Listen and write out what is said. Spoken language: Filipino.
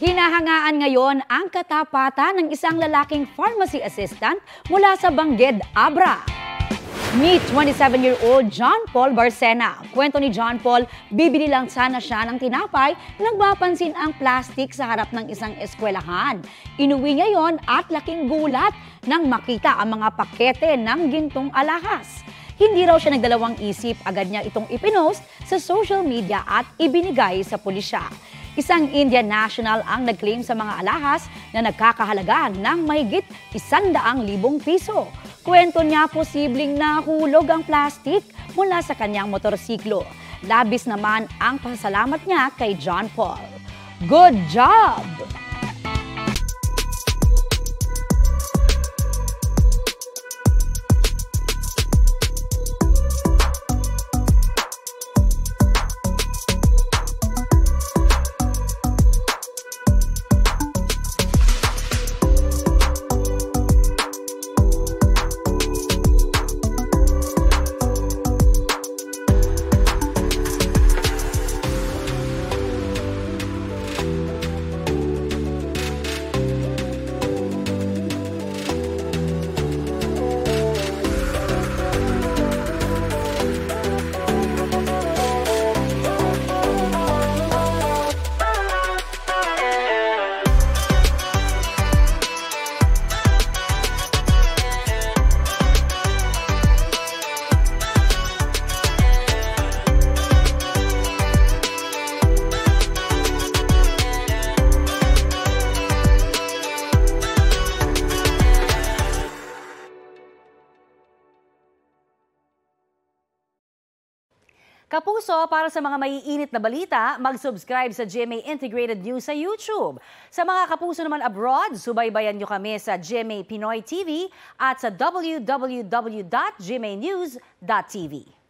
Hinahangaan ngayon ang katapatan ng isang lalaking pharmacy assistant mula sa Bangged, Abra. Meet 27-year-old John Paul Barcena. Kwento ni John Paul, bibili lang sana siya ng tinapay nang mapansin ang plastic sa harap ng isang eskwelahan. Inuwi niya yon at laking gulat nang makita ang mga pakete ng gintong alahas. Hindi raw siya nagdalawang isip, agad niya itong ipinost sa social media at ibinigay sa pulisya. Isang Indian national ang nag-claim sa mga alahas na nagkakahalaga ng mahigit 100,000 piso. Kwento niya posibleng nahulog ang plastic mula sa kanyang motorsiklo. Labis naman ang pasasalamat niya kay John Paul. Good job! Kapuso, para sa mga maiinit na balita, mag-subscribe sa GMA Integrated News sa YouTube. Sa mga kapuso naman abroad, subaybayan nyo kami sa GMA Pinoy TV at sa www.gmanews.tv.